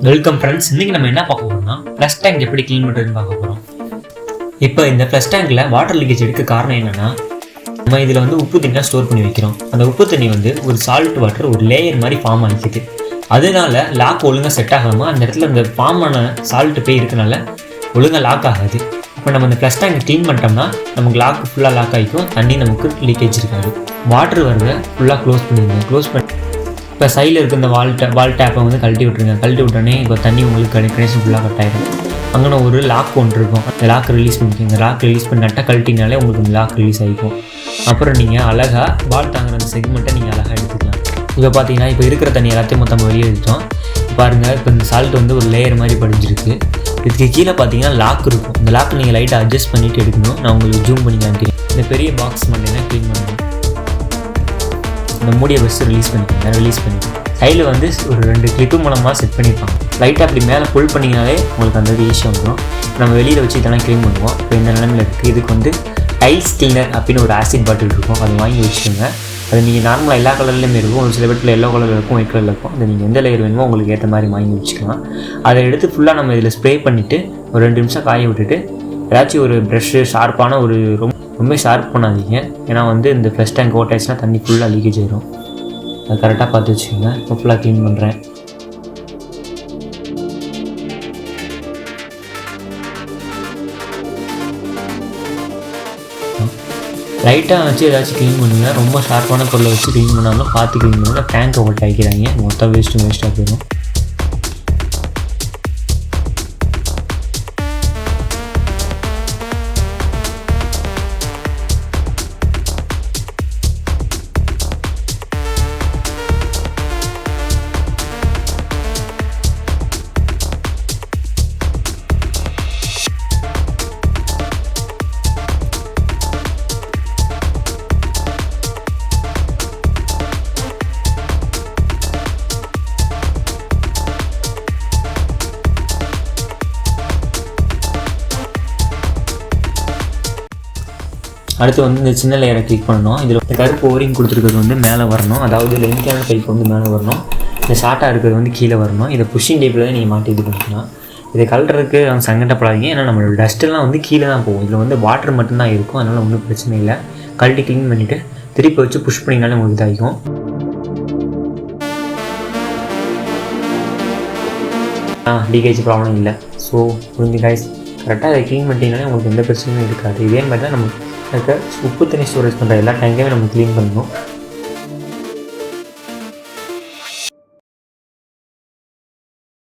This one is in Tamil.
Welcome friends. இன்றைக்கி நம்ம என்ன பார்க்க போகிறோம்னா ஃப்ளஷ் டேங்க் எப்படி க்ளீன் பண்ணுறதுன்னு பார்க்க போகிறோம். இப்போ இந்த ஃப்ளஷ் டேங்கில் வாட்டர் லீக்கேஜ் எடுக்க காரணம் என்னென்னா, நம்ம இதில் வந்து உப்பு தண்ணியாக ஸ்டோர் பண்ணி வைக்கிறோம். அந்த உப்பு தண்ணி வந்து ஒரு சால்ட் வாட்டர் ஒரு லேயர் மாதிரி ஃபார்ம் ஆகிக்குது. அதனால லாக் ஒழுங்காக செட் ஆகாமல் அந்த இடத்துல இந்த ஃபார்ம் ஆன சால்ட்டு போய் இருக்கனால ஒழுங்காக லாக் ஆகாது. இப்போ நம்ம இந்த ஃப்ளஷ் டேங்க் க்ளீன் பண்ணிட்டோம்னா நமக்கு லாக் ஃபுல்லாக லாக் ஆகிக்கும், தண்ணி நமக்கு லீக்கேஜ் இருக்காது. வாட்டர் வரதை ஃபுல்லாக க்ளோஸ் பண்ணிடுங்க. க்ளோஸ் பண்ணி இப்போ சைடில் இருக்க இந்த வால் டேப்பை வந்து கழட்டி விட்டுருங்க. கழட்டி விட்டோடனே இப்போ தண்ணி உங்களுக்கு கனெக்ஷன் ஃபுல்லாக கட் ஆகிடும். அங்கே ஒரு லாக் ஒன்று இருக்கும், அந்த லாக் ரிலீஸ் பண்ணிக்கோங்க. லாக் ரிலீஸ் பண்ணிட்டா கழட்டினாலே உங்களுக்கு இந்த லாக் ரிலீஸ் ஆகிக்கும். அப்புறம் நீங்கள் அழகாக பால் தாங்குற அந்த செக்மெண்ட்டை நீங்கள் அழகாக எடுத்துக்கலாம். இப்போ பார்த்தீங்கன்னா இப்போ இருக்கிற தண்ணி எல்லாத்தையும் மொத்தம் வெளியே எடுத்தோம். பாருங்கள், இப்போ இந்த சால்ட் வந்து ஒரு லேயர் மாதிரி படிஞ்சிருக்கு. இதுக்கு கீழே பார்த்தீங்கன்னா லாக் இருக்கும். இந்த லாக் நீங்கள் லைட்டாக அட்ஜஸ்ட் பண்ணிவிட்டு எடுக்கணும். நான் உங்களுக்கு ஜூம் பண்ணி காமிக்கிறேன். இந்த பெரிய பாக்ஸ் மட்டும் க்ளீன் பண்ணணும். இந்த மூடியை ஃபஸ்ட்டு ரிலீஸ் பண்ணிக்கோங்க. சைடில் வந்து ஒரு 2 கிளிப்பு மூலமாக செட் பண்ணியிருப்பாங்க. லைட்டாக அப்படி மேலே புல் பண்ணிங்கனாலே உங்களுக்கு அந்த ஈஸியாக வந்துடும். நம்ம வெளியில் வச்சு இதெல்லாம் க்ளீன் பண்ணுவோம். இப்போ இந்த நிலமையில் இருக்குது. இதுக்கு வந்து டைல்ஸ் கிளீனர் அப்படின்னு ஒரு ஆசிட் பாட்டில் இருக்கும், அதை வாங்கி வச்சுக்கோங்க. அது நீங்கள் நார்மலாக எல்லா கலர்லேயுமே இருக்கும். ஒரு சில பேட்டில் எல்லோ கலரில் இருக்கும், ஒயிட் கலரில் இருக்கும். அது நீங்கள் எந்த லேயர் வேணுமோ உங்களுக்கு ஏற்ற மாதிரி வாங்கி வச்சுக்கலாம். அதை எடுத்து ஃபுல்லாக நம்ம இதில் ஸ்ப்ரே பண்ணிவிட்டு ஒரு 2 நிமிஷம் காய விட்டுட்டு ஏதாச்சும் ஒரு ப்ரெஷ்ஷு ஷார்ப்பான ஒரு ரொம்ப ஷார்ப் பண்ணாதீங்க. ஏன்னா வந்து இந்த ஃப்ளஷ் டேங்க் ஓட்டாச்சுன்னா தண்ணி ஃபுல்லாக லீக்கேஜ் ஆயிடும். அது கரெக்டாக பார்த்து வச்சுக்கோங்க. இப்போ ஃபுல்லாக க்ளீன் பண்ணுறேன். லைட்டாக வச்சு ஏதாச்சும் க்ளீன் பண்ணுங்கள். ரொம்ப ஷார்ப்பான பொருளை வச்சு க்ளீன் பண்ணாலும் பார்த்து க்ளீன் பண்ணுங்கள். டேங்கை ஓட்ட ஆகிக்கிறாங்க, மொத்தம் வேஸ்ட்டாக போயிடும். அடுத்து வந்து இந்த சின்ன லேயரை கிளிக் பண்ணணும். இதில் கருப்பு ஓரிங் கொடுத்துருக்கிறது வந்து மேலே வரணும், அதாவது லென்த்தான பைப் வந்து மேலே வரணும். இந்த ஷார்ட்டாக இருக்கிறது வந்து கீழே வரணும். இதை புஷ்ஷிங் டைப்பில் தான் நீங்கள் மாட்டி இது பண்ணிக்கலாம். இதை கலட்டுறதுக்கு அவங்க சங்கடப்படாதீங்க. ஏன்னா நம்மளோட டஸ்ட்டெல்லாம் வந்து கீழே தான் போகும். இதில் வந்து வாட்டர் மட்டும்தான் இருக்கும், அதனால் ஒன்றும் பிரச்சனை இல்லை. கழட்டி க்ளீன் பண்ணிவிட்டு திருப்பி வச்சு புஷ் பண்ணிங்கனாலே உங்களுக்கு இதாகிக்கும். லீக்கேஜ் ப்ராப்ளம் இல்லை. ஸோ புரிஞ்சு கைஸ், கரெக்டாக அதை க்ளீன் பண்ணிட்டீங்கனாலே உங்களுக்கு எந்த பிரச்சனையும் இருக்காது. இதே மாதிரி தான் நம்ம உப்பு தண்ணி ஸ்டோரேஜ் பண்ணுற எல்லா டேங்கையும் நம்ம க்ளீன் பண்ணணும்.